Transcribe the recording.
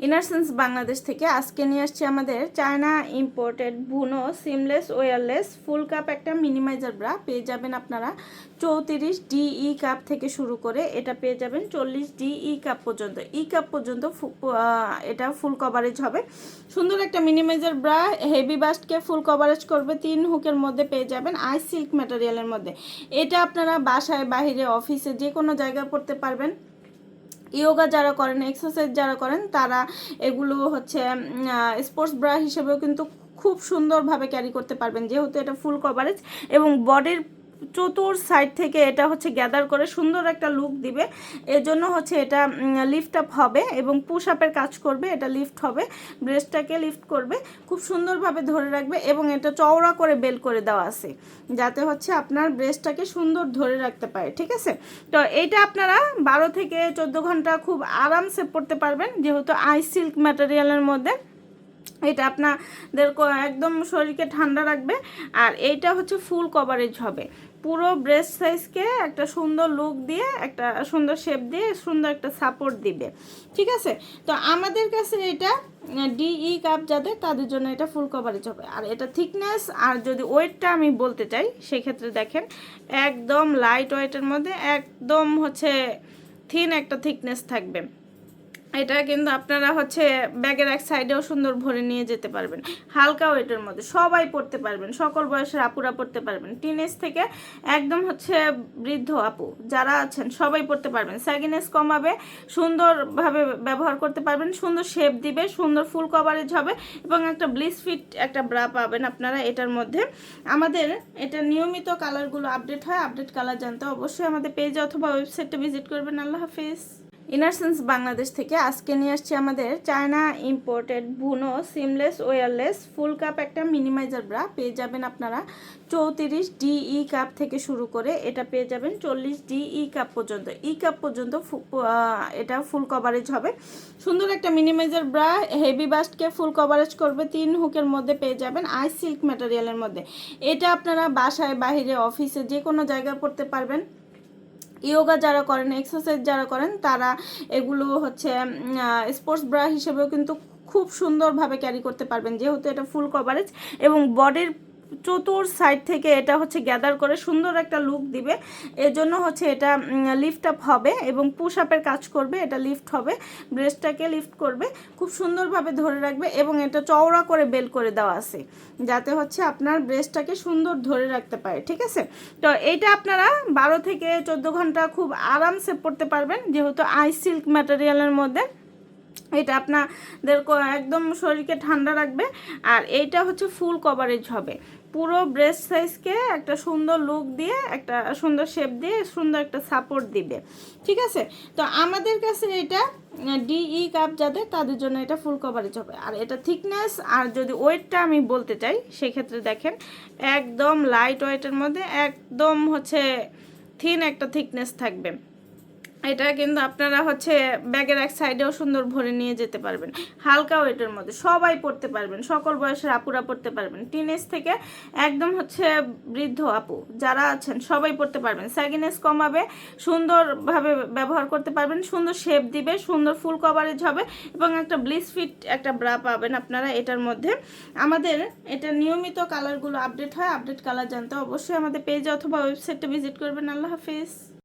ইনারসেন্স বাংলাদেশ থেকে আজকে নিয়ে আসছি আমাদের চায়না ইম্পোর্টেড বুনো সিমলেস ওয়্যারলেস ফুল কাপ একটা মিনিমাইজার ব্রা পেয়ে যাবেন আপনারা 34 ডিই কাপ থেকে শুরু করে এটা পেয়ে যাবেন 40 ডিই কাপ পর্যন্ত কাপ পর্যন্ত এটা ফুল কভারেজ হবে। সুন্দর একটা মিনিমাইজার ব্রা, হেভি বাস্টকে ফুল কভারেজ করবে, 3 হুকের মধ্যে পেয়ে যাবেন, আই সিল্ক ম্যাটেরিয়ালের মধ্যে। এটা আপনারা বাসায় বাহিরে অফিসে যে কোনো জায়গায় পড়তে পারবেন। ইয়োগা যারা করেন, এক্সারসাইজ যারা করেন তারা এগুলো হচ্ছে স্পোর্টস ব্রা হিসেবেও কিন্তু খুব সুন্দরভাবে ক্যারি করতে পারবেন, যেহেতু এটা ফুল কভারেজ এবং বডির চতুর সাইড থেকে এটা হচ্ছে গ্যাদার করে সুন্দর একটা লুক দিবে। এজন্য হচ্ছে এটা লিফট আপ হবে এবং পুশ আপের কাজ করবে। এটা লিফট হবে, ব্রেস্টটাকে লিফট করবে, খুব সুন্দরভাবে ধরে রাখবে এবং এটা চওড়া করে বেল করে দেওয়া আছে যাতে হচ্ছে আপনার ব্রেস্টটাকে সুন্দর ধরে রাখতে পারে। ঠিক আছে, তো এইটা আপনারা 12 থেকে 14 ঘন্টা খুব আরামসে পড়তে পারবেন, যেহেতু আই সিল্ক ম্যাটেরিয়ালের মধ্যে। এটা আপনাদের একদম শরীরকে ঠান্ডা রাখবে আর এইটা হচ্ছে ফুল কভারেজ হবে। পুরো ব্রেস্ট সাইজকে একটা সুন্দর লুক দিয়ে, একটা সুন্দর শেপ দিয়ে, সুন্দর একটা সাপোর্ট দিবে। ঠিক আছে, তো আমাদের কাছে এটা ডিই কাপ যাদের, তাদের জন্য এটা ফুল কভারেজ হবে। আর এটা থিকনেস আর যদি ওয়েটটা আমি বলতে চাই সেক্ষেত্রে দেখেন, একদম লাইট ওয়েটের মধ্যে একদম হচ্ছে থিন একটা থিকনেস থাকবে। এটা কিন্তু আপনারা হচ্ছে ব্যাগের এক সাইডেও সুন্দর ভরে নিয়ে যেতে পারবেন। হালকা ওয়েটের মধ্যে সবাই পড়তে পারবেন, সকল বয়সের আপুরা পড়তে পারবেন, টিনেজ থেকে একদম হচ্ছে বৃদ্ধ আপু যারা আছেন সবাই পড়তে পারবেন। স্যাগিনেস কমাবে, সুন্দরভাবে ব্যবহার করতে পারবেন, সুন্দর শেপ দিবে, সুন্দর ফুল কভারেজ হবে এবং একটা ব্লিস ফিট একটা ব্রা পাবেন আপনারা এটার মধ্যে। আমাদের এটা নিয়মিত কালারগুলো আপডেট হয়, আপডেট কালার জানতে অবশ্যই আমাদের পেজে অথবা ওয়েবসাইটে ভিজিট করবেন। আল্লাহ হাফিজ। ইনারসেন্স বাংলাদেশ থেকে আজকে নিয়ে আসছি আমাদের চায়না ইম্পোর্টেড বুনো সিমলেস ওয়্যারলেস ফুল কাপ একটা মিনিমাইজার ব্রা পেয়ে যাবেন আপনারা 34 ডিই কাপ থেকে শুরু করে এটা পেয়ে যাবেন 40 ডিই কাপ পর্যন্ত। কাপ পর্যন্ত এটা ফুল কভারেজ হবে। সুন্দর একটা মিনিমাইজার ব্রা, হেভি বাস্টকে ফুল কভারেজ করবে, 3 হুকের মধ্যে পেয়ে যাবেন, আই সিল্ক ম্যাটেরিয়ালের মধ্যে। এটা আপনারা বাসায় বাহিরে অফিসে যে কোনো জায়গায় পড়তে পারবেন। ইয়োগা যারা করেন, এক্সারসাইজ যারা করেন তারা এগুলো হচ্ছে স্পোর্টস ব্রা হিসেবেও কিন্তু খুব সুন্দরভাবে ক্যারি করতে পারবেন, যেহেতু এটা ফুল কভারেজ এবং বডির চতুর সাইড থেকে এটা হচ্ছে গ্যাদার করে সুন্দর একটা লুক দিবে। এজন্য হচ্ছে এটা লিফট আপ হবে এবং পুশ আপের কাজ করবে। এটা লিফট হবে, ব্রেস্টটাকে লিফট করবে, খুব সুন্দরভাবে ধরে রাখবে এবং এটা চওড়া করে বেল করে দেওয়া আছে যাতে হচ্ছে আপনার ব্রেস্টটাকে সুন্দর ধরে রাখতে পারে। ঠিক আছে, তো এইটা আপনারা 12 থেকে 14 ঘন্টা খুব আরামসে পড়তে পারবেন, যেহেতু আই সিল্ক ম্যাটেরিয়ালের মধ্যে। এটা আপনাদের একদম শরীরকে ঠান্ডা রাখবে আর এইটা হচ্ছে ফুল কভারেজ হবে। পুরো ব্রেস্ট সাইজকে একটা সুন্দর লুক দিয়ে, একটা সুন্দর শেপ দিয়ে, সুন্দর একটা সাপোর্ট দিবে। ঠিক আছে, তো আমাদের কাছে এটা ডিই কাপ যাদের, তাদের জন্য এটা ফুল কভারেজ হবে। আর এটা থিকনেস আর যদি ওয়েটটা আমি বলতে চাই সেক্ষেত্রে দেখেন, একদম লাইট ওয়েটের মধ্যে একদম হচ্ছে থিন একটা থিকনেস থাকবে। এটা কিন্তু আপনারা হচ্ছে ব্যাগের এক সাইডেও সুন্দর ভরে নিয়ে যেতে পারবেন। হালকা ওয়েটের মধ্যে সবাই পড়তে পারবেন, সকল বয়সের আপুরা পড়তে পারবেন, টিনেজ থেকে একদম হচ্ছে বৃদ্ধ আপু যারা আছেন সবাই পড়তে পারবেন। স্যাগিনেস কমাবে, সুন্দরভাবে ব্যবহার করতে পারবেন, সুন্দর শেপ দিবে, সুন্দর ফুল কভারেজ হবে এবং একটা ব্লিস ফিট একটা ব্রা পাবেন আপনারা এটার মধ্যে। আমাদের এটা নিয়মিত কালারগুলো আপডেট হয়, আপডেট কালার জানতে অবশ্যই আমাদের পেজে অথবা ওয়েবসাইটে ভিজিট করবেন। আল্লাহ হাফিজ।